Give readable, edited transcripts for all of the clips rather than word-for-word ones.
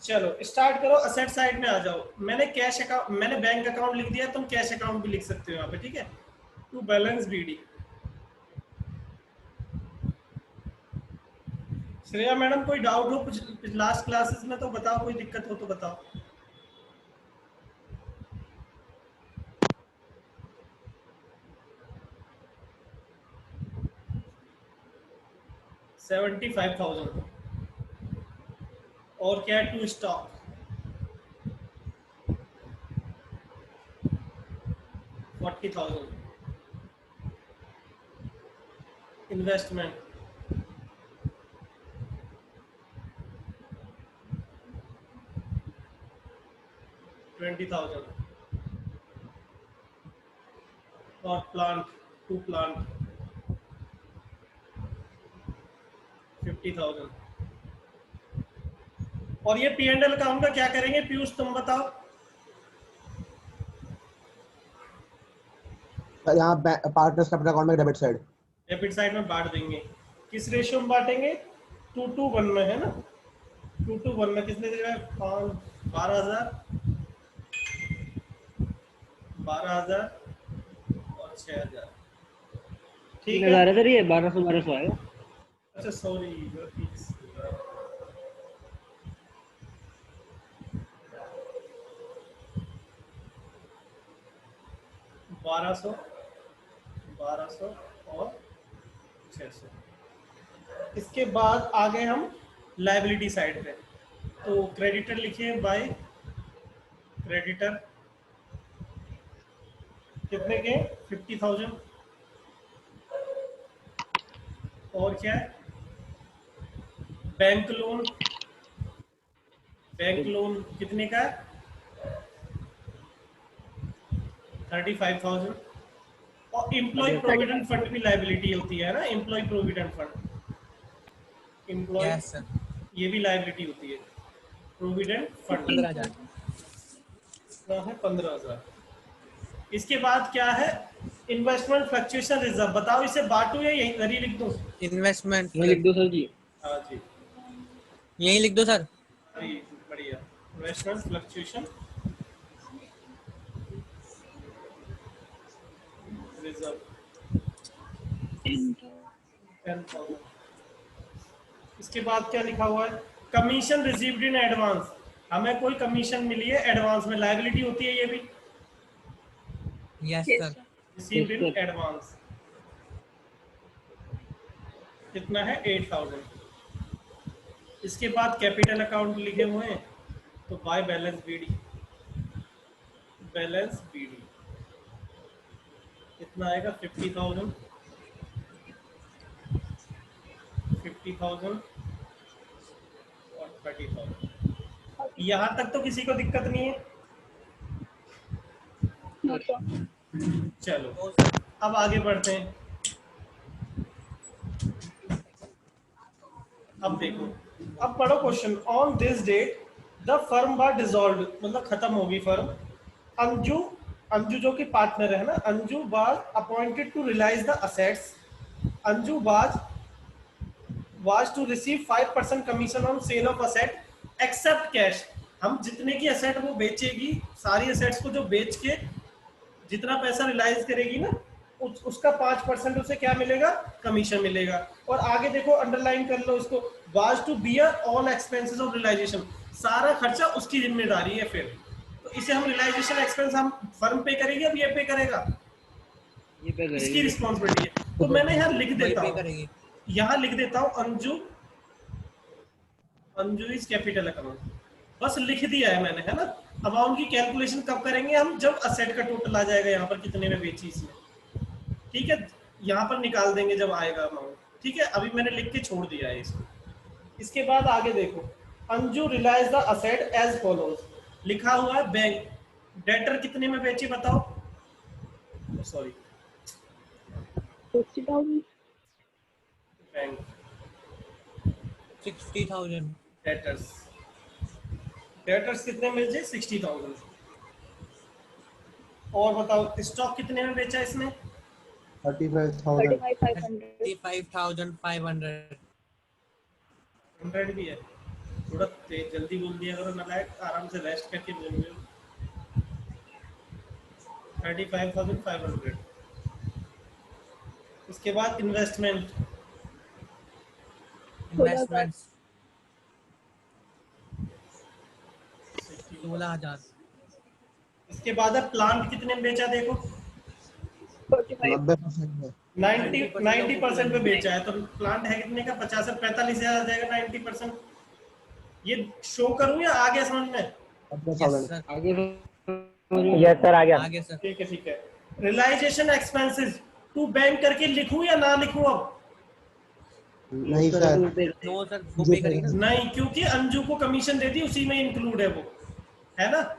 चलो स्टार्ट करो, asset side में आ जाओ। मैंने कैश अकाउंट, मैंने बैंक अकाउंट लिख दिया, तुम कैश अकाउंट भी लिख सकते हो यहाँ पे, ठीक है। To balance BD. Shreya madam कोई डाउट हो कुछ लास्ट क्लासेस में तो बताओ, कोई दिक्कत हो तो बताओ। 75,000। और क्या है, टू स्टॉक 40,000। इन्वेस्टमेंट 20,000। और प्लांट, टू प्लांट 50,000। और ये पी एंड एल अकाउंट का क्या करेंगे पीयूष, तुम बताओ। यहाँ पार्टनर्स कैपिटल अकाउंट में डेबिट साइड। डेबिट साइड में बांट देंगे। किस रेशियो में बांटेंगे? 2:1 में, है ना। 2:1 में कितने देगा? 12,000, 12,000 और 6,000। ठीक है। 3,000 है सर, ये 1200 आएगा। अच्छा सॉरी, 1200, 1200 और 600। इसके बाद आ गए हम लाइबिलिटी साइड पे। तो क्रेडिटर लिखिए बाय क्रेडिटर, कितने के? 50,000। और क्या है? बैंक लोन, बैंक लोन कितने का है? 35,000। और एम्प्लॉय प्रोविडेंट फंड भी लाइबिलिटी होती है ना, employ provident fund, employ yes sir, ये भी लाइबिलिटी होती है। Provident fund 15,000। कितना है? 15,000। इसके बाद क्या है? Investment fluctuation reserve. बताओ इसे बांटू या यहीं इधर ही लिख दूं? इन्वेस्टमेंट मैं लिख दो सर जी। हाँ जी, यही लिख दो सर। अरे बढ़िया। Investment fluctuation reserve 10,000। इसके बाद क्या लिखा हुआ है? Commission received in advance. हमें कोई कमीशन मिली है एडवांस में, लायबिलिटी होती है ये भी। Yes sir. Received in advance कितना है? 8,000। इसके बाद कैपिटल अकाउंट लिखे हुए हैं, तो by balance BD, balance BD कितना आएगा? 50,000, 50,000 और 30,000। यहाँ तक तो किसी को दिक्कत नहीं है? चलो अब आगे बढ़ते हैं। अब देखो, अब पढ़ो question. On this date the firm was dissolved, मतलब खत्म होगी फर्म। अंजू, अंजू जो कि पार्टनर है ना, Anju was appointed to realise the assets. Anju was to receive 5% commission on sale of asset except cash. हम जितने की असेट वो बेचेगी, सारी असेट्स को जो बेच के जितना पैसा रियलाइज करेगी ना, उसका 5% उसे क्या मिलेगा? कमीशन मिलेगा। और आगे देखो, अंडरलाइन कर लो इसको, was to bear all expenses of realisation. सारा खर्चा उसकी जिम्मेदारी है। फिर तो इसे हम रियलाइजेशन एक्सपेंस हम फर्म पे करेगी, अब ये पे करेगा, ये पे इसकी करेगी। रिस्पॉन्सिबिलिटी है। तो मैंने यहाँ लिख वही देता पे हूँ, करेगी। यहाँ लिख देता हूँ Anju, Anju is capital account, बस लिख दिया है मैंने, है ना। अमाउंट की कैलकुलेशन कब करेंगे हम? जब असेट का टोटल आ जाएगा यहाँ पर, कितने में बेची इसने, ठीक है। यहाँ पर निकाल देंगे जब आएगा अमाउंट, ठीक है। अभी मैंने लिख के छोड़ दिया है इसको। इसके बाद आगे देखो, Anju realise the asset as follows, लिखा हुआ है बैंक। डेटर कितने में बेची बताओ? सॉरी, 60,000। बैंक 60,000। डेटर्स, डेटर्स कितने में बेचे? 60,000। और बताओ स्टॉक कितने में बेचा इसने? 35,000। 35,500। 35,500। 100 भी है, थोड़ा तेज जल्दी बोल दिया करो, नालायक, आराम से रेस्ट करके बोल रहे हो। 35,500। उसके बाद इन्वेस्टमेंट, इन्वेस्टमेंट्स 16,000। इसके बाद अब प्लांट कितने में बेचा देखो, 90% में 90% पे बेचा है, तो प्लांट है कितने का, 50 45,000 आ जाएगा 90%। ये शो करूं या आगे समझ में? यस 50,000 सर, आगे यस सर आ गया। आगे सर। ठीक है ठीक है। रियलाइजेशन एक्सपेंसेस टू बैंक करके लिखूं या ना लिखूं अब? नहीं सर नो सर, वो जो पे करेगी ना। नहीं, क्योंकि अंजू को कमीशन दे दी, उसी में इंक्लूड है वो, है ना।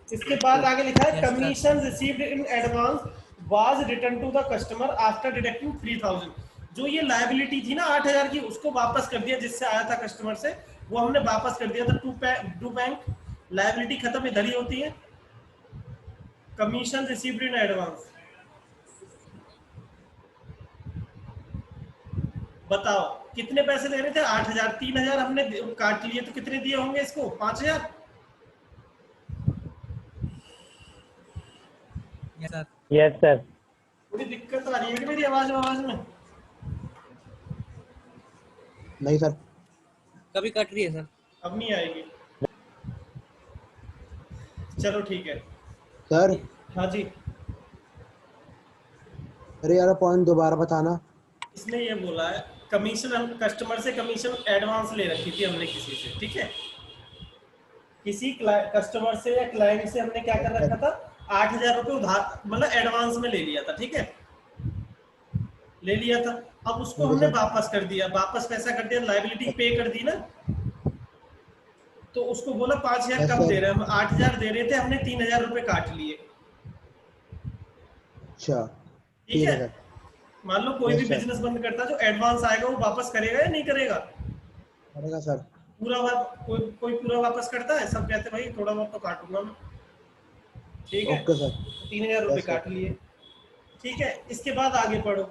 इसके बाद आगे लिखा है Yes, sir. Commission received in advance was return to the customer after deducting 3,000। जो ये लायबिलिटी थी ना 8,000 की, उसको वापस कर दिया, जिससे आया था कस्टमर से, वो हमने वापस कर दिया था टू बैंक। लायबिलिटी खत्म इधर ही होती है। कमीशन रिसीव्ड इन एडवांस, बताओ कितने पैसे दे रहे थे? 8,000। 3,000 हमने काट लिए, तो कितने दिए होंगे इसको? 5,000। Yes sir. Yes sir. थोड़ी दिक्कत आ रही है कि मेरी आवाज में? नहीं सर कभी कट रही है सर। अब नहीं आएगी। चलो ठीक है। सर हाँ जी, अरे यार पॉइंट दोबारा बताना। इसने ये बोला है कमीशन, हम कस्टमर से कमीशन एडवांस ले रखी थी हमने किसी से, ठीक है। किसी कस्टमर से या क्लाइंट से हमने क्या कर रखा था, 8,000 रुपये उधार, मतलब एडवांस में ले लिया था, ठीक है, ले लिया था। अब उसको हमने वापस कर दिया, वापस पैसा कर दिया, लायबिलिटी पे कर दी ना, तो उसको बोला 5,000 Yes, कम sir. दे रहे हैं, हम 8,000 दे रहे थे, हमने 3,000 रुपये काट लिए, अच्छा ठीक है। सर। मान लो कोई Yes, भी sir. बिजनेस बंद करता है, जो एडवांस आएगा वो वापस करेगा या नहीं करेगा? करेगा सर। पूरा कोई पूरा वापस करता है? सब कहते हैं भाई थोड़ा बहुत तो काटूंगा मैं, ठीक है। Okay sir. 3,000 रुपये Yes, sir. काट लिए, ठीक है। इसके बाद आगे पढ़ो।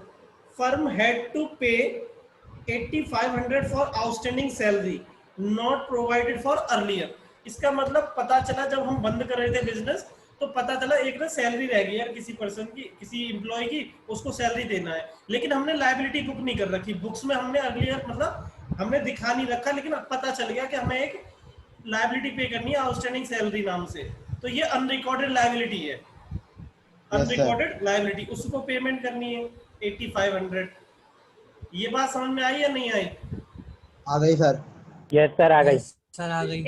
फर्म हैड टू पे 8,500 for outstanding salary not provided for earlier. इसका मतलब पता चला जब हम बंद कर रहे थे बिजनेस, तो पता चला एक ना सैलरी रह गई यार किसी पर्सन की, किसी एम्प्लॉय की, उसको सैलरी देना है, लेकिन हमने लायबिलिटी बुक नहीं कर रखी। बुक्स में हमने अर्लियर मतलब हमने दिखा नहीं रखा, लेकिन अब पता चल गया कि हमें एक लायबिलिटी पे करनी है आउटस्टैंडिंग सैलरी नाम से, तो ये अनरिकॉर्डेड लायबिलिटी है। अनरिकॉर्डेड लायबिलिटी, उसको पेमेंट करनी है 8,500। ये बात समझ में आई या नहीं आई? आ गई सर। यस सर आ गई। सर आ गई।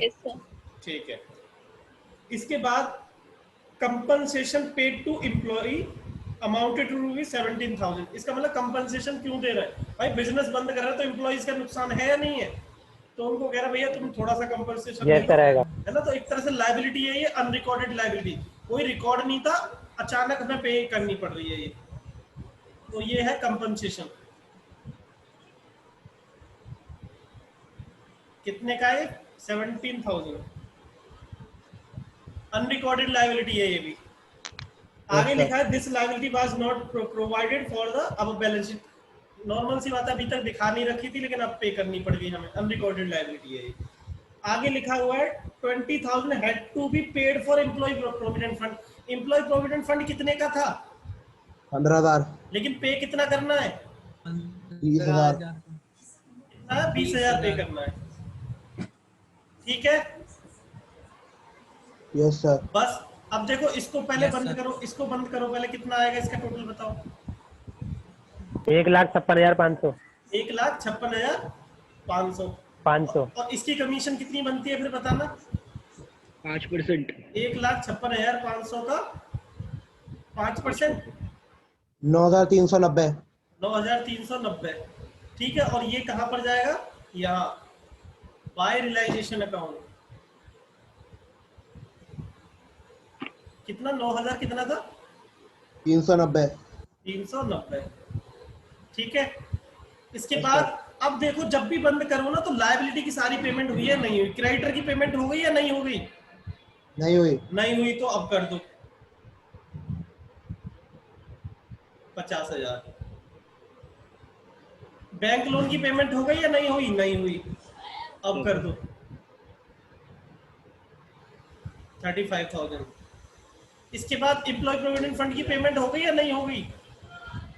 ठीक है। इसके बाद compensation paid to employ amounted to rupees 17,000। इसका मतलब कंपनसेशन क्यों दे रहा है भाई? बिजनेस बंद कर रहा है तो एम्प्लॉइज का नुकसान है या नहीं है? तो उनको कह रहा है भैया तुम थोड़ा सा कंपनसेशन यस सर आएगा। है ना। तो एक तरह से लायबिलिटी है ये, अनरिकॉर्डेड लायबिलिटी, कोई रिकॉर्ड नहीं था, अचानक हमें पे करनी पड़ रही है ये, तो ये है कंपनसेशन। कितने का है? 17,000। अनरिकॉर्डेड लायबिलिटी है ये भी। आगे अच्छा। लिखा है this liability was not provided for the अब बैलेंस शीट। नॉर्मल सी बात है, अभी तक दिखा नहीं रखी थी, लेकिन अब पे करनी पड़ गई हमें, अनरिकॉर्डेड लायबिलिटी है ये। आगे लिखा हुआ है 20,000 had to be paid for employ provident fund. Employ provident fund कितने का था? 15,000। लेकिन पे कितना करना है? 20,000। 20,000 पे करना है, ठीक है। Yes sir. बस अब देखो, इसको पहले Yes, बंद sir. करो, इसको बंद करो पहले, कितना आएगा इसका टोटल बताओ? 1,56,500। 1,56,500। 500। और इसकी कमीशन कितनी बनती है फिर बताना? 5%। 1,56,500 का 5%, 9,390। 9,390, ठीक है। और ये कहाँ पर जाएगा? यहाँ बाय रियलाइजेशन अकाउंट। कितना? 9,000 कितना था? 390। 390, ठीक है। इसके बाद अब देखो, जब भी बंद करो ना, तो लायबिलिटी की सारी पेमेंट हुई है नहीं हुई? क्रेडिटर की पेमेंट हो गई या नहीं हो गई? नहीं हुई। नहीं हुई, तो अब कर दो 50,000। बैंक लोन की पेमेंट हो गई या नहीं हुई? नहीं हुई, अब कर दो 35,000। इसके बाद एम्प्लॉय प्रोविडेंट फंड की पेमेंट हो गई या नहीं हो गई?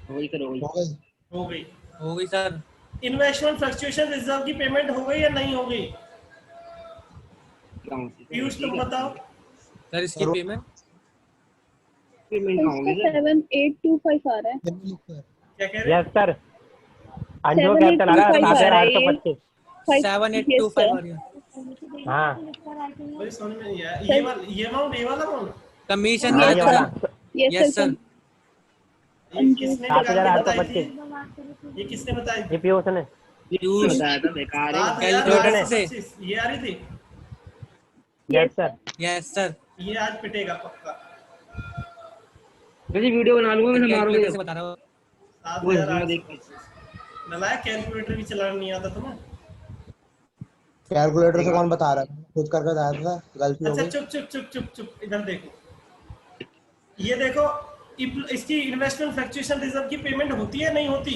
वही सर वही। हो गई। हो गई। हो गई सर। इन्वेस्टमेंट फ्लक्चुएशन रिजर्व की पेमेंट हो गई या नहीं हो गई? क्या होती है पीयूष तुम बताओ। सर इसकी सर, पेमेंट पेमेंट कहाँ होगी इसका सर? 7825 आ रहा है। क्या कह रहे हैं? Yes sir. अंजू कैपिटल आ रहा है 7,825। 7825 आ रही है। हाँ भाई समझ में नहीं आया। ये अमाउंट ये वाला अमाउंट कमीशन हाँ, ये ये रखा वाला है। Yes yes sir. ये किसने निकाल के बताई थी? 7,825। ये किसने बताई ये थी? पीयूष ने। पीयूष बताया था बेकार है। 7,825 ये आ रही थी। Yes sir. Yes sir. ये आज पिटेगा पक्का। जी वीडियो बना लूंगा मैं मारूंगा। कैलकुलेटर से बता रहा हूँ। वो इसमें देख 7,825। नलायक कैलकुलेटर भी चलाना नहीं आता तुम्हें? कैलकुलेटर से कौन बता रहा है? खुद करके बताया था, गलती हो अच्छा गई। चुप चुप चुप चुप चुप इधर देखो। ये देखो इसकी इन्वेस्टमेंट फ्लक्चुएशन रिजर्व की पेमेंट होती है नहीं होती?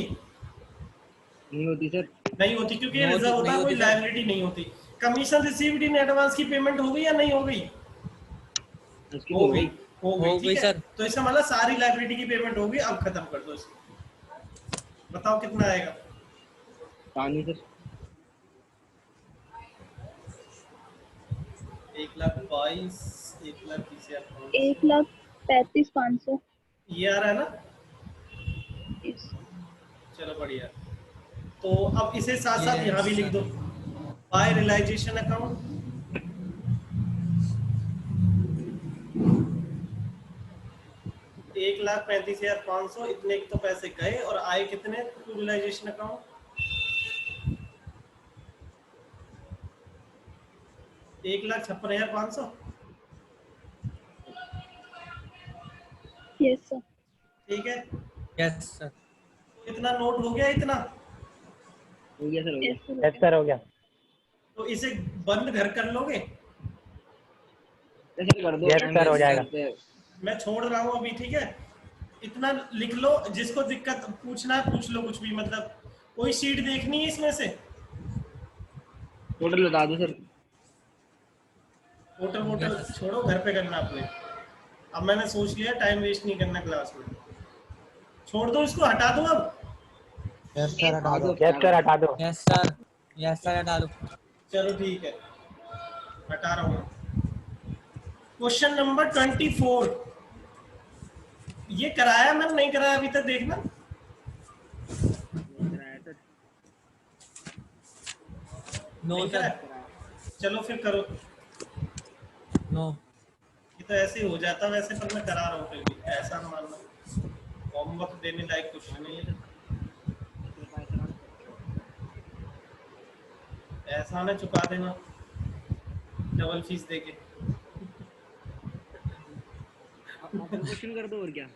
नहीं होती सर। नहीं होती क्योंकि ये नहीं रिजर्व होता है, होती कोई सर। लायबिलिटी नहीं होती। कमीशन रिसीव्ड इन एडवांस की पेमेंट हो गई या नहीं हो गई? उसकी हो गई। हो हो गई गई ठीक है। सर। तो इसका मतलब सारी लायबिलिटी की पेमेंट हो गई। अब खत्म कर दो इसको। बताओ कितना आएगा? पानी सर 1,22,000 1,30,000। 1,35,500। ये आ रहा है ना? Yes. चलो बढ़िया। तो अब इसे साथ साथ Yes, यहाँ भी लिख दो। By realisation account. एक 1,35,500 इतने तो पैसे गए और आए कितने to realisation account? 1,56,500। Yes sir. ठीक है। Yes sir. इतना नोट हो गया इतना। हो गया सर हो गया। Yes sir. यस सर हो गया। तो इसे बंद घर कर लोगे? ऐसे कर दो। Yes, sir, हो जाएगा। मैं छोड़ रहा हूँ अभी ठीक है। इतना लिख लो, जिसको दिक्कत पूछना है पूछ लो कुछ भी। मतलब कोई शीट देखनी है इसमें से? टोटल बता दो सर। होटल वोटल छोड़ो, घर पे करना अपने। अब मैंने सोच लिया टाइम वेस्ट नहीं करना क्लास में। छोड़ दो इसको, हटा दो अब। यस सर हटा दो। यस सर हटा दो। Yes sir. यस सर हटा दो। चलो ठीक है, हटा रहा हूँ। Question number 24। ये कराया मैंने नहीं कराया अभी तक, देखना। नो नहीं सर। कराया? चलो फिर करो। नो। ये तो ऐसे ही हो जाता वैसे, पर मैं करा रहा हूँ फिर भी। ऐसा न मानना होमवर्क देने लायक क्वेश्चन नहीं है। ऐसा ना चुका देना डबल फीस देके। क्वेश्चन कर दो और क्या।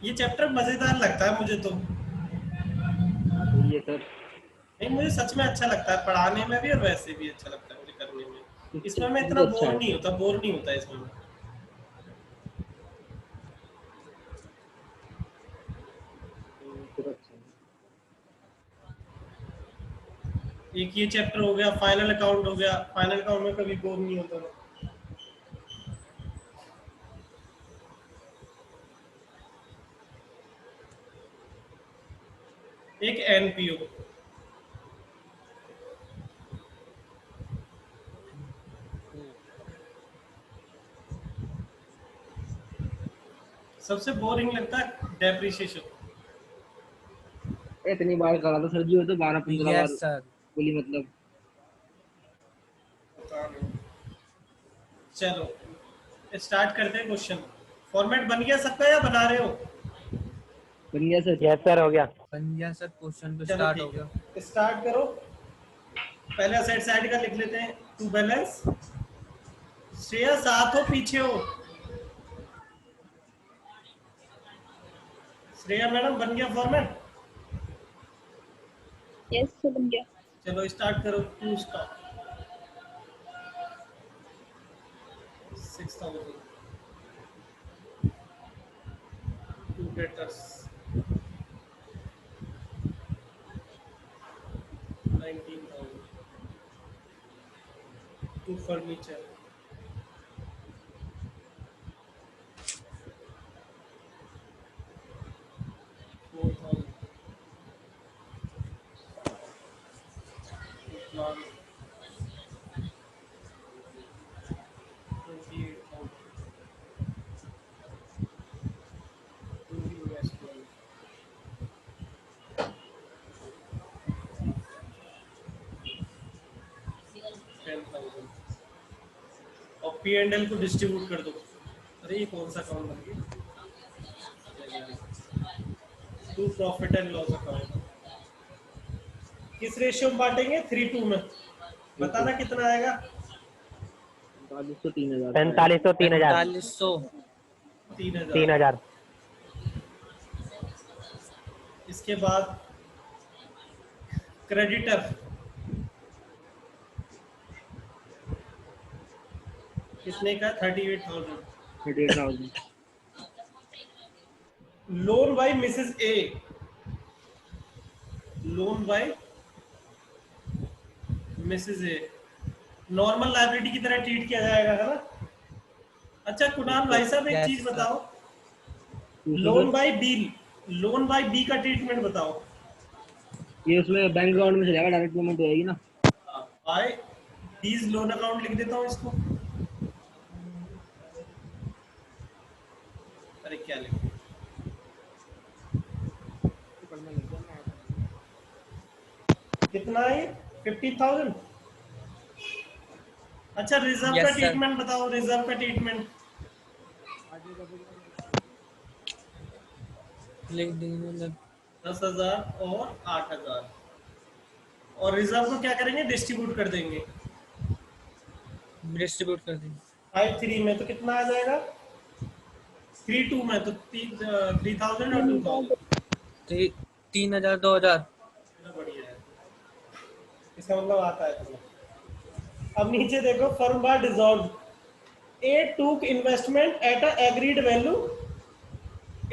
ये चैप्टर मजेदार लगता है मुझे तो। ये सर नहीं, मुझे सच में अच्छा लगता है पढ़ाने में भी और वैसे भी अच्छा लगता है मुझे करने में। इसमें मैं इतना बोर नहीं होता इसमें। एक ये चैप्टर हो गया, फाइनल अकाउंट हो गया। फाइनल अकाउंट में कभी बोर नहीं होता मैं। एक एनपीओ। सबसे बोरिंग लगता है डेप्रिसिएशन। इतनी बार करा था सर जी, वो तो 12-15 बार यस सर। बोली मतलब। पता नहीं। चलो स्टार्ट करते हैं क्वेश्चन। फॉर्मेट बन गया सबका या बना रहे हो? बन गया सर। यस सर हो गया। बन गया सर। क्वेश्चन तो चलो स्टार्ट हो ठीक गया। है, स्टार्ट करो। पहले असेट साइड का लिख लेते हैं। To balance. श्रेया साथ हो पीछे हो? श्रेया मैडम बन गया फॉर्मेट? यस सर बन गया। चलो स्टार्ट करो। To stock 6,000, to debtors 19,000, to furniture 4,000, to plant 28,000, to investment 10,000 और P&L को डिस्ट्रीब्यूट कर दो। अरे ये कौन सा अकाउंट बन गया? To profit and loss account किस रेशियो में बांटेंगे? 3:2 में। बताना कितना आएगा? 4500 3000 4500 3000 4500 3,000। 3000 इसके बाद क्रेडिटर कितने का? 38,000। 38,000 loan by Mrs A, loan by Mrs a normal liability की तरह ट्रीट किया जाएगा, है ना? अच्छा कुणाल भाई साहब एक Yes, चीज sir. बताओ, loan by B, loan by B का ट्रीटमेंट बताओ। ये उसमें बैंक अकाउंट में चले जाएगा, डायरेक्ट पेमेंट हो जाएगी ना। बाय बीज लोन अकाउंट लिख देता हूँ इसको। अरे क्या लिखूं? कितना है? 50,000। अच्छा रिजर्व Yes, का sir. ट्रीटमेंट बताओ, रिजर्व का ट्रीटमेंट। लिख देंगे 10,000 और 8,000 और रिजर्व को क्या करेंगे? डिस्ट्रीब्यूट कर देंगे। डिस्ट्रीब्यूट कर देंगे 5:3 में तो कितना आ जाएगा? 3:2 में तो 3,000 और 2,000। 3,000 2,000 बढ़िया है, इसका मतलब आता है तुम्हें। अब नीचे देखो, firm bar dissolve, A took investment at a agreed value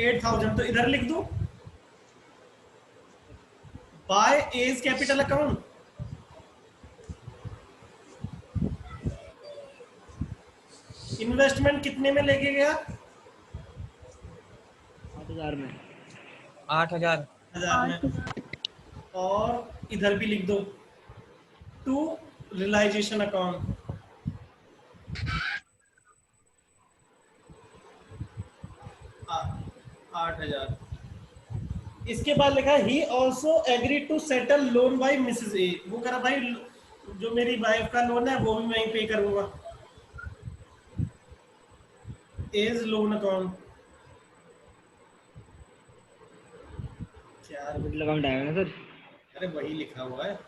8,000, तो इधर लिख दो by A's capital account. Investment कितने में लेके गया? 8000 में 8,000 1000 में। और इधर भी लिख दो टू रियलाइजेशन अकाउंट 8,000। इसके बाद लिखा ही also agree to settle loan by Mrs A, वो करा भाई जो मेरी वाइफ का लोन है वो भी मैं ही पे करूंगा। एज लोन अकाउंट क्या? कैपिटल अकाउंट आएगा ना सर। अरे वही लिखा हुआ है।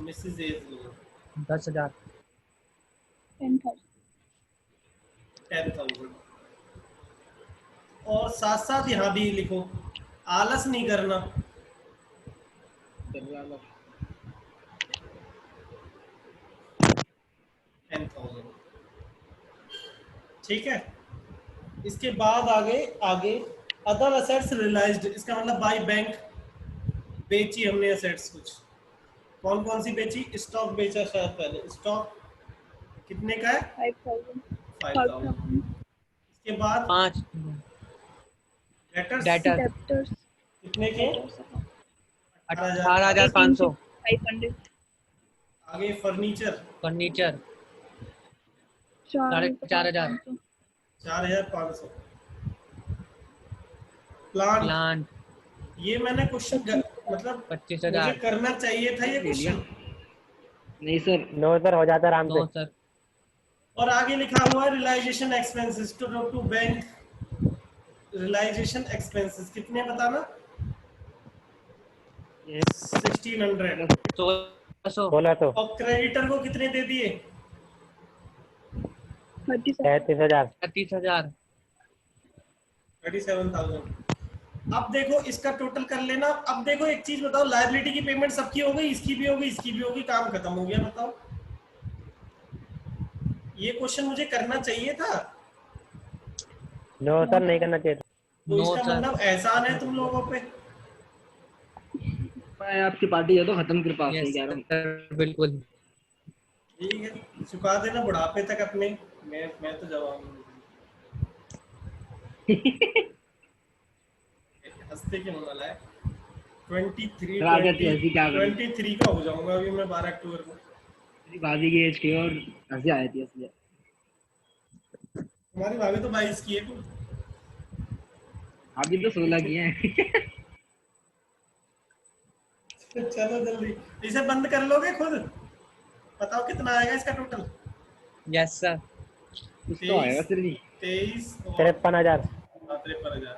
मिसेस एज लोन 10,000 10,000 10,000 और साथ साथ यहाँ भी लिखो, आलस नहीं करना। 10,000 ठीक है। इसके बाद आगे आगे अदर असेट्स रियलाइज्ड, इसका मतलब बाय बैंक बेची हमने असेट्स कुछ। कौन कौन सी बेची? स्टॉक बेचा शायद पहले। स्टॉक कितने का है? 5,000 5,000। इसके बाद 5 डेटर्स डेटर डेब्टर्स कितने के? 18,500 500 आगे फर्नीचर फर्नीचर 4,000 4,500। प्लांट प्लांट ये मैंने क्वेश्चन मतलब 25,000 मुझे करना चाहिए था ये क्वेश्चन। नहीं सर, नो सर हो जाता आराम से। 9 सर और आगे लिखा हुआ है realisation expenses to bank. Realisation expenses कितने बताना? 1,600। 1,600 1600 और क्रेडिटर को कितने दे दिए? 37 37,000 30,000 37,000। अब देखो इसका टोटल कर लेना। अब देखो एक चीज बताओ, लायबिलिटी की पेमेंट सबकी हो गई, इसकी भी होगी, इसकी भी होगी, काम खत्म हो गया। बताओ, ये क्वेश्चन मुझे करना चाहिए था। नो सर, नहीं करना चाहिए था। तो नो इसका सर। मतलब एहसान है तुम लोगों पे। मैं आपकी पार्टी है तो खत्म कृपा, आपसे ही यस कह रहा हूँ। सर, बिल्कुल। ठीक है, चुका देना बुढ़ापे तक अपने। मैं तो जवाब नहीं दूंगा। हंसते क्यों वाला है। 23 सर आ जाती है ऐसी, क्या करूँ। 23 का हो जाऊंगा अभी मैं 12 अक्टूबर को। मेरी भाभी की एज की है और हंसी आ जाती है इसलिए। तुम्हारी भाभी तो 22 की है तुम। अभी तो 16 की है। चलो जल्दी, इसे बंद कर लोगे खुद। बताओ कितना आएगा इसका टोटल। Yes sir. कुछ तो आएगा सर जी। 23 और 53,000 53,000।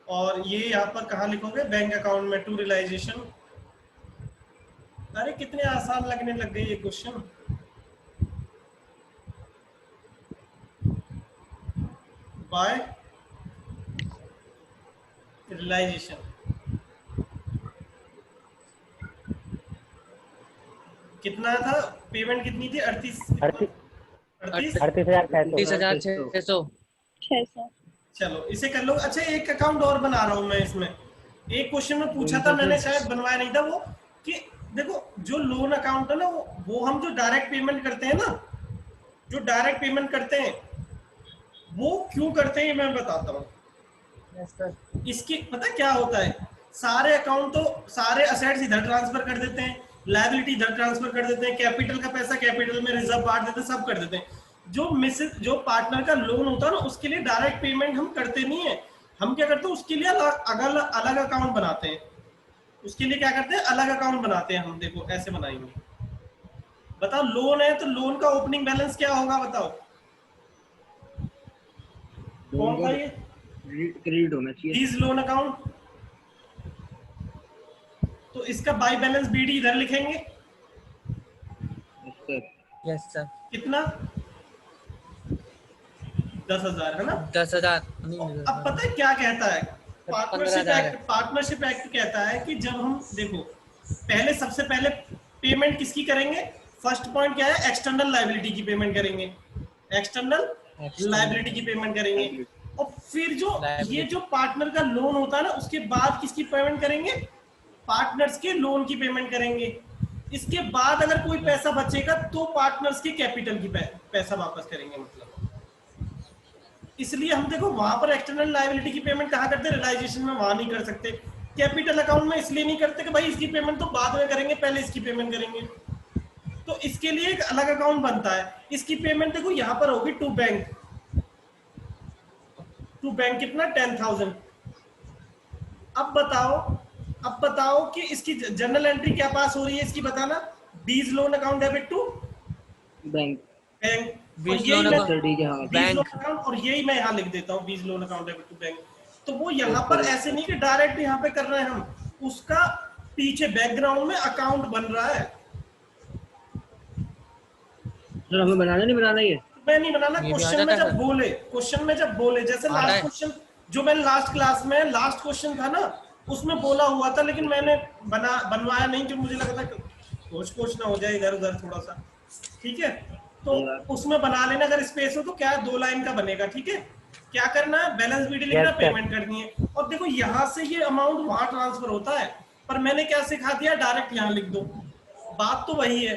और ये यहाँ पर कहाँ लिखोगे, बैंक अकाउंट में टू रियलाइजेशन। अरे कितने आसान लगने लग गए ये क्वेश्चन। बाय रियलाइजेशन कितना था, पेमेंट कितनी थी, 38 कितना, 38। 38,600 30,600। 600 चलो इसे कर लो। अच्छा एक अकाउंट और बना रहा हूँ मैं इसमें। एक क्वेश्चन में पूछा था कौन सा मैंने, सर? शायद बनवाया नहीं था वो, कि देखो जो लोन अकाउंट है ना, वो हम जो डायरेक्ट पेमेंट करते हैं ना, जो डायरेक्ट पेमेंट करते हैं वो क्यों करते हैं ये मैं बताता हूँ। Yes sir. इसकी पता है क्या होता है, सारे अकाउंट तो सारे असेट्स इधर ट्रांसफर कर देते हैं, लायबिलिटी इधर ट्रांसफर कर देते हैं, कैपिटल का पैसा कैपिटल में, रिजर्व बांट देते हैं, सब कर देते हैं। जो पार्टनर का लोन होता है ना, उसके लिए डायरेक्ट पेमेंट हम करते नहीं है। हम क्या करते हैं, उसके लिए अलग अलग अकाउंट बनाते हैं। उसके लिए क्या करते हैं, अलग अकाउंट बनाते हैं हम। देखो ऐसे बनाएंगे। बताओ लोन है तो लोन का ओपनिंग बैलेंस क्या होगा, बताओ लोन कौन का था ये। क्रेडिट होना चाहिए। दीज लोन अकाउंट, तो इसका बाई बैलेंस बीडी इधर लिखेंगे। Yes sir. Yes sir. कितना, 10,000 है ना। 10,000 अब पता है क्या कहता है, पार्टनरशिप 15,000 एक्ट। है। पार्टनरशिप एक्ट कहता है कि जब हम देखो, पहले सबसे पहले पेमेंट किसकी करेंगे। फर्स्ट पॉइंट क्या है, एक्सटर्नल लायबिलिटी की पेमेंट करेंगे। एक्सटर्नल लायबिलिटी की पेमेंट करेंगे। और फिर जो ये जो पार्टनर का लोन होता है ना, उसके बाद किसकी पेमेंट करेंगे, पार्टनर्स के लोन की पेमेंट करेंगे। इसके बाद अगर कोई पैसा बचेगा तो पार्टनर्स के कैपिटल की पैसा वापस करेंगे। मतलब इसलिए हम देखो वहां पर एक्सटर्नल लायबिलिटी की पेमेंट कहाँ करते हैं, रियलाइजेशन में, वहां नहीं कर सकते। कैपिटल अकाउंट में इसलिए नहीं करते कि भाई इसकी पेमेंट तो बाद में करेंगे, पहले इसकी पेमेंट करेंगे। तो इसके लिए एक अलग अकाउंट बनता है। इसकी पेमेंट देखो यहाँ पर होगी टू बैंक। टू बैंक कितना, 10,000। अब बताओ कि इसकी जर्नल एंट्री क्या पास हो रही है, इसकी बताना। B's loan account debit to bank. Bank. और बीज यही लोन मैं, सर ठीक है, हाँ। बीज लोन बैंक। अकाउंट, और यही मैं यहाँ लिख देता हूँ, B's loan account debit to bank. तो वो यहाँ यस पर सर। ऐसे नहीं कि डायरेक्ट यहाँ पे कर रहे हैं हम, उसका पीछे बैकग्राउंड में अकाउंट बन रहा है। सर हमें बनाना नहीं बनाना ये। मैं नहीं बनाना, ये भी आ क्वेश्चन में जाता है जब सर। बोले, क्वेश्चन में जब बोले, जैसे आता लास्ट है। क्वेश्चन जो मैंने लास्ट क्लास में, लास्ट क्वेश्चन था ना, उसमें बोला हुआ था, लेकिन मैंने बनवाया नहीं, क्योंकि मुझे लगा था कुछ ना हो जाए इधर उधर थोड़ा सा। ठीक है, तो सही बात। उसमें बना लेना, अगर स्पेस हो तो क्या 2 लाइन का बनेगा। ठीक है, क्या करना है, बैलेंस बीडी लिखना, Yes, sir. पेमेंट करनी है। और देखो यहाँ से ये अमाउंट वहां ट्रांसफर होता है, पर मैंने क्या सिखा दिया, डायरेक्ट यहाँ लिख दो। बात तो वही है,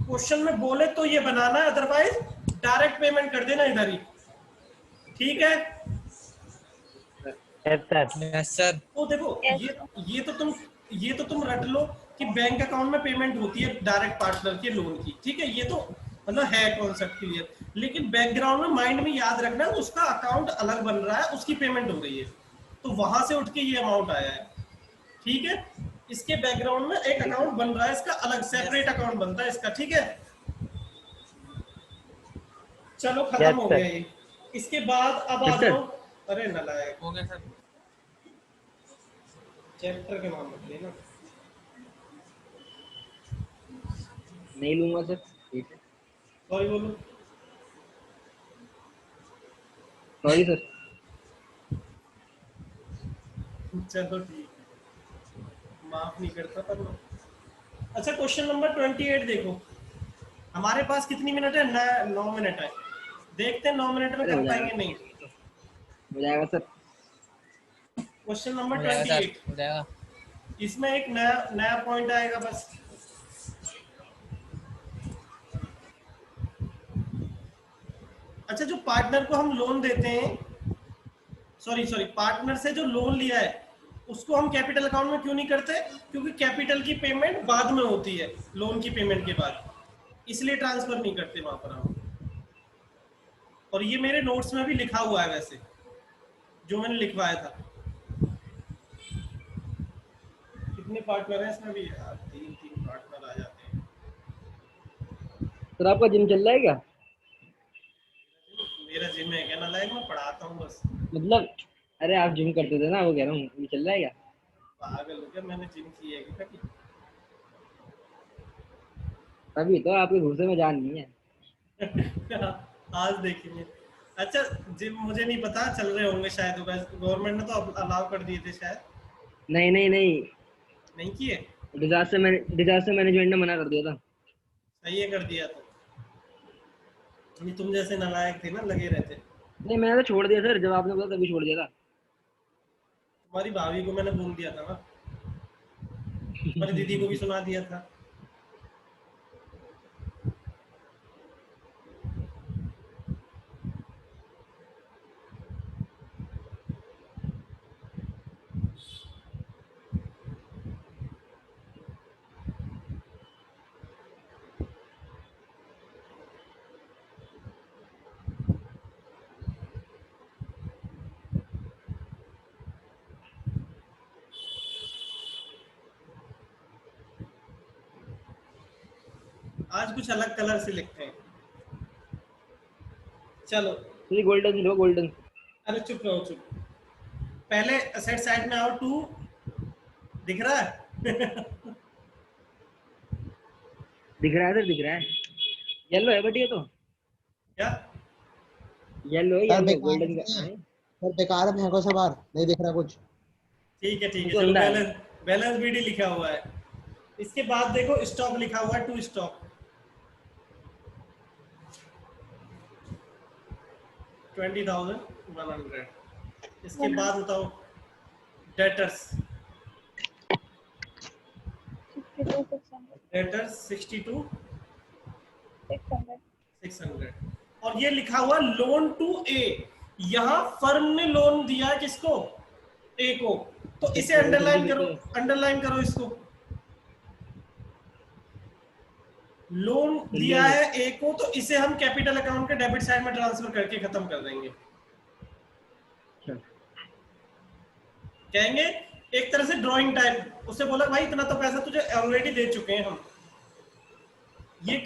क्वेश्चन में बोले तो ये बनाना है, अदरवाइज डायरेक्ट पेमेंट कर देना इधर ही। ठीक है, यस सर। Yes sir. तो देखो Yes, ये तो तुम रट लो कि बैंक अकाउंट में पेमेंट होती है डायरेक्ट पार्टनर के लोन की। ठीक है, ये तो मतलब है कॉन्सेप्ट क्लियर, लेकिन बैकग्राउंड में माइंड में याद रखना है, उसका अकाउंट अलग बन रहा है, उसकी पेमेंट हो रही है, तो वहां से उठ के ये अमाउंट आया है। ठीक है, इसके बैकग्राउंड में एक अकाउंट बन रहा है, इसका अलग सेपरेट अकाउंट बनता है इसका। ठीक है, चलो खत्म Yes, हो sir. गया ये। इसके बाद अब आ Yes, sir. जाओ, अरे नालायक, हो गया सर। चैप्टर के नाम मत लेना। नहीं लूंगा सर, ठीक है। सॉरी बोलो। Sorry sir. चलो ठीक है, माफ नहीं करता पर मैं। अच्छा क्वेश्चन नंबर 28 देखो, हमारे पास कितनी मिनट है? 9 मिनट है। देखते हैं 9 मिनट में अरे कर पाएंगे नहीं। हो जाएगा सर। क्वेश्चन नंबर हो जाएगा सर, 28, हो जाएगा। इसमें एक नया नया पॉइंट आएगा बस। अच्छा, जो पार्टनर को हम लोन देते हैं, सॉरी पार्टनर से जो लोन लिया है उसको हम कैपिटल अकाउंट में क्यों नहीं करते? क्योंकि कैपिटल की पेमेंट बाद में होती है, लोन की पेमेंट के बाद, इसलिए ट्रांसफर नहीं करते वहां पर हम। और ये मेरे नोट्स में भी लिखा हुआ है वैसे, जो मैंने लिखवाया था। कितने पार्टनर हैं इसमें भी यार? 3 पार्टनर आ जाते हैं। सर आपका जिम चल रहा है क्या? मेरा जिम है क्या नालायक? मैं पढ़ाता हूँ बस। मतलब अरे आप जिम करते थे ना, वो कह रहा हूँ, ये चल रहा है क्या? पागल हो गया? मैंने जिम की है क्या कभी? तभी तो आपके घुसे में जान नहीं है। आज देखेंगे। अच्छा, जिम मुझे नहीं पता, चल रहे होंगे शायद, गवर्नमेंट ने तो अलाउ कर दिए थे शायद। नहीं नहीं नहीं, नहीं किए? डिजास्टर मैनेजमेंट ने मना कर दिया था। सही है, कर दिया तो। नहीं, तुम जैसे नालायक थे ना, लगे रहते। नहीं मैंने तो छोड़ दिया सर, जब आपने बोला तभी छोड़ दिया था। तुम्हारी भाभी को मैंने बोल दिया था ना, तुम्हारी दीदी को भी सुना दिया था। आज कुछ अलग कलर से लिखते हैं। चलो, ये गोल्डन लो, गोल्डन। अरे चुप रहो, चुप। पहले असेट साइड में आओ। 2 दिख रहा है? दिख रहा है सर, दिख रहा है। येलो है बट ये तो क्या? येलो है, सर येलो बेकार गोल्डन का है, है। सर बेकार है, फेंको से बाहर, नहीं दिख रहा कुछ। ठीक है, ठीक है, तो चलो। अंदर है। बैलेंस बीडी लिखा हुआ है। इसके बाद देखो स्टॉक लिखा हुआ है, 2 स्टॉक, 20,100। इसके बाद बताओ डेटर्स। 62 600। और ये लिखा हुआ लोन टू ए, यहाँ फर्म ने लोन दिया है किसको? ए को। तो इसे अंडरलाइन करो, अंडरलाइन करो इसको। लोन दिया है ए को, तो इसे हम कैपिटल अकाउंट के डेबिट साइड में ट्रांसफर करके खत्म कर देंगे। कहेंगे एक तरह से ड्राइंग टाइप। उससे बोला भाई इतना तो पैसा तुझे ऑलरेडी दे चुके हैं हम। ये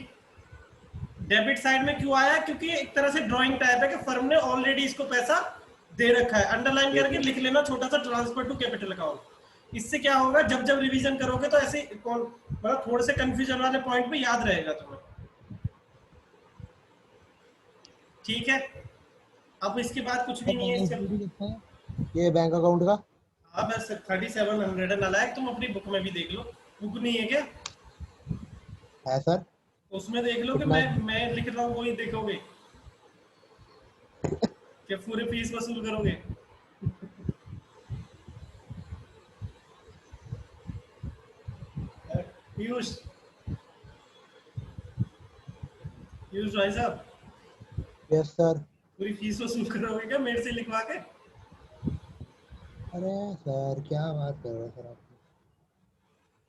डेबिट साइड में क्यों आया? क्योंकि एक तरह से ड्राइंग टाइप है कि फर्म ने ऑलरेडी इसको पैसा दे रखा है। अंडरलाइन करके लिख लेना छोटा सा, ट्रांसफर टू कैपिटल अकाउंट। इससे क्या होगा, जब जब रिवीजन करोगे तो ऐसे मतलब थोड़े से कंफ्यूजन वाले पॉइंट पे याद रहेगा तुम्हें। ठीक है, अब इसके बाद कुछ भी नहीं है इससे। ये बैंक अकाउंट का हाँ बस 3700 है। नालायक, तुम अपनी बुक में भी देख लो। बुक नहीं है क्या? है सर। उसमें देख लो कि मैं लिख रहा हूँ वही देखोगे कि पूरी फीस वसूल करोगे। पीयूष, पीयूष भाई साहब, यस सर। पूरी फीस वसूल करोगे क्या मेरे से लिखवा के? अरे सर क्या बात कर रहे हो सर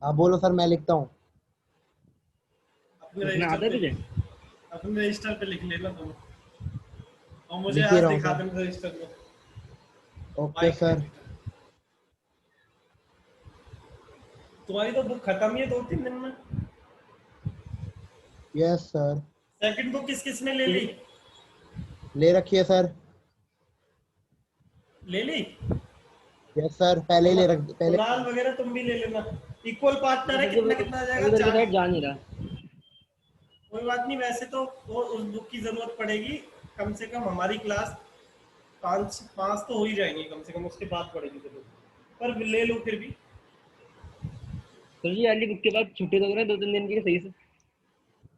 आप बोलो सर, मैं लिखता हूँ। अपने लिखना आता है तुझे? अपने रजिस्टर पे लिख लेना तुम, और मुझे लिख ही आज रहा हूँ दिखा सर। देना रजिस्टर में। Okay sir. तुम्हारी तो बुक खत्म ही है 2-3 दिन में। Yes sir. सेकंड बुक किस किसने ले ली? ले रखी है सर। ले ली? यस सर, पहले ही ले रख पहले। कुणाल वगैरह तुम भी ले लेना। इक्वल पार्टनर है, कितना कितना आ जाएगा? उधर की 4। साइड जा नहीं रहा। कोई बात नहीं, वैसे तो वो उस बुक की जरूरत पड़ेगी कम से कम हमारी क्लास पाँच पाँच तो हो ही जाएंगे कम से कम, उसके बाद पड़ेगी जरूर, पर ले लो फिर भी। सर जी वाली बुक के बाद छुट्टी तो करें 2-3 दिन की सही से,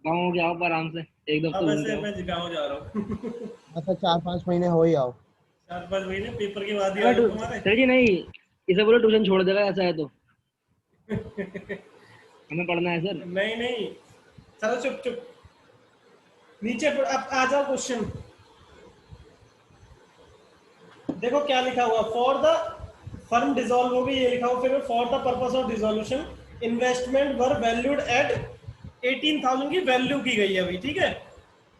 गाँव के आओ आराम से, एक दो अब हफ्ते घूम वैसे के आओ। मैं गाँव जा रहा हूँ। अच्छा 4-5 महीने हो ही आओ। 4-5 महीने पेपर के बाद ही आ अगर जाऊँ तुम्हारे। सर जी नहीं, इसे बोलो ट्यूशन छोड़ देगा ऐसा है तो, हमें पढ़ना है सर। नहीं नहीं, चलो चुप चुप, नीचे अब आ जाओ क्वेश्चन। देखो क्या लिखा हुआ, फॉर द फर्म डिसॉल्व हो गई, ये लिखा हुआ फिर for the purpose of dissolution investment were valued at 18,000 की वैल्यू की गई है अभी, ठीक है।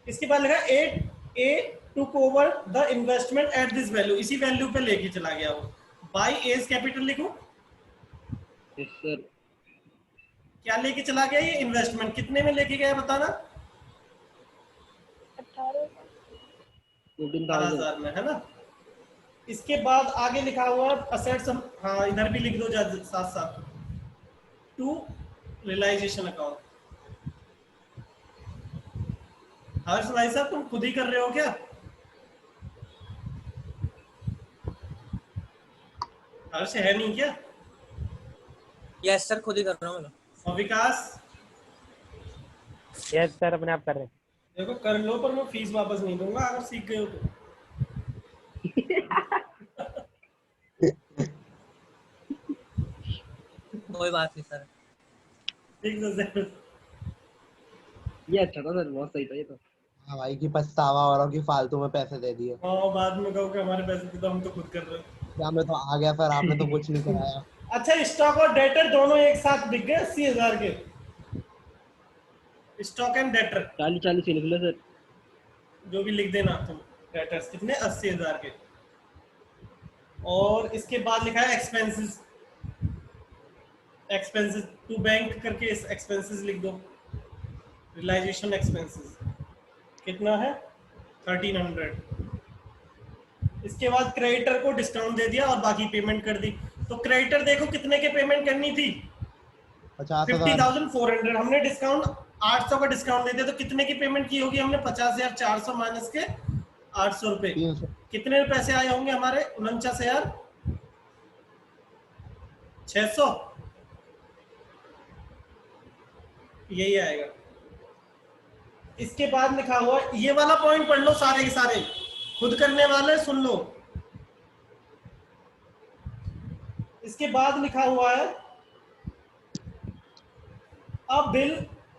इसके बाद लिखा 8A took over the investment at this value, इसी वैल्यू पे लेके चला गया वो। बाय एज कैपिटल लिखो, यस सर। क्या लेके चला गया ये इन्वेस्टमेंट, कितने में लेके गया बताना। 18,000 में, है ना। इसके बाद आगे लिखा हुआ असेट्स, हाँ इधर भी लिख दो साथ साथ, टू रियलाइजेशन अकाउंट। हर्ष भाई साहब तुम खुद ही कर रहे हो क्या? हर्ष है नहीं क्या? यस सर, खुद ही कर रहा हूँ मैं। और विकास? यस सर, अपने आप कर रहे हैं। देखो कर लो, पर मैं फीस वापस नहीं दूंगा अगर सीख गए हो तो। कोई बात नहीं सर। ठीक है, ये अच्छा था सर, बहुत सही था ये तो। हाँ भाई की पछतावा हो रहा हूँ कि फालतू में पैसे दे दिए। हाँ बाद में कहो कि हमारे पैसे थे तो हम तो खुद कर रहे हैं। क्या मैं तो आ गया सर, आपने तो कुछ नहीं कराया। अच्छा, स्टॉक और डेटर दोनों एक साथ बिक गए 80,000 के, स्टॉक एंड डेटर 40 लिख लो सर। जो भी लिख देना तुम। डेटर्स कितने? 80,000 के। और इसके बाद लिखा है एक्सपेंसेस, एक्सपेंसेस टू बैंक करके एक्सपेंसेस लिख दो। रियलाइजेशन एक्सपेंसेस कितना है? 1300। इसके बाद क्रेडिटर को डिस्काउंट दे दिया और बाकी पेमेंट कर दी। तो क्रेडिटर देखो कितने के पेमेंट करनी थी? 50,000। 50,400। हमने डिस्काउंट 800 का डिस्काउंट दे दिया, तो कितने की पेमेंट की होगी हमने? 50,400 माइनस के 800 रुपए। 300। कितने पैसे आए होंगे हमारे? 49,600 यही आएगा। इसके बाद लिखा हुआ, ये वाला पॉइंट पढ़ लो सारे के सारे, खुद करने वाले सुन लो। इसके बाद लिखा हुआ है अब बिल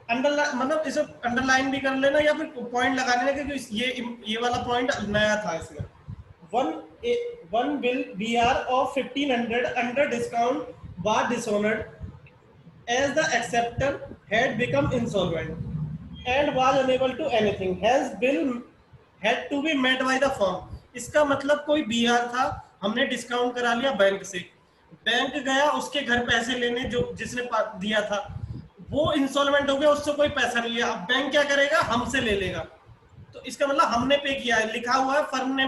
अंडरलाइन, मतलब इसे अंडरलाइन भी कर लेना या फिर पॉइंट लगा लेना, क्योंकि ये वाला पॉइंट नया था इसमें। One bill BR of 1,500 under discount was dishonored as the acceptor had become insolvent and was unable to anything. Hence bill had to be met by the firm. इसका मतलब कोई BR था, हमने डिस्काउंट करा लिया बैंक से, bank गया उसके घर पैसे लेने, जो जिसने दिया था वो इंसॉल्वेंट हो गया, उससे कोई पैसा नहीं लिया। अब बैंक क्या करेगा? हमसे ले लेगा। तो इसका मतलब हमने पे किया है, लिखा हुआ है फर्म ने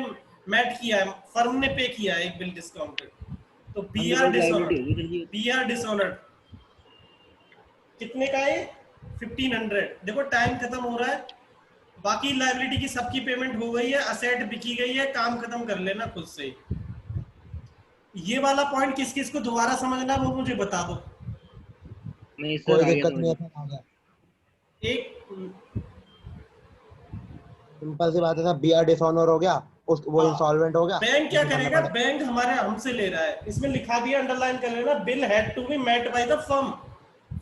मैट किया है, फर्म ने पे किया है एक बिल डिस्काउंटेड। तो BR डिसऑनर्ड कितने का है? 1,500। देखो टाइम खत्म हो रहा है, बाकी लायबिलिटी की सबकी पेमेंट हो गई है, असेट बिकी गई है, काम खत्म कर लेना खुद से। ये वाला पॉइंट किस किस को दोबारा समझना वो मुझे बता दो। नहीं सर, कोई आ गया दिक्कत समझ नहीं में। है, आ गया। एक सिंपल सी बात है सर, BR डिसऑनर हो गया, वो इंसॉल्वेंट हो गया। बैंक क्या करेगा? बैंक हमारे हमसे ले रहा है, इसमें लिखा दिया, अंडरलाइन कर लेना, bill had to be met by the firm.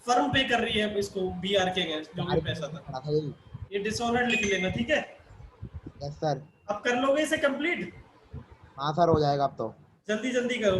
Firm pay कर रही है इसको BR के अगेंस्ट जो भी पैसा था। ये डिसऑनर्ड लिख लेना, ठीक है। Yes sir. अब कर लोगे इसे कंप्लीट? हाँ सर, हो जाएगा अब तो। जल्दी जल्दी करो।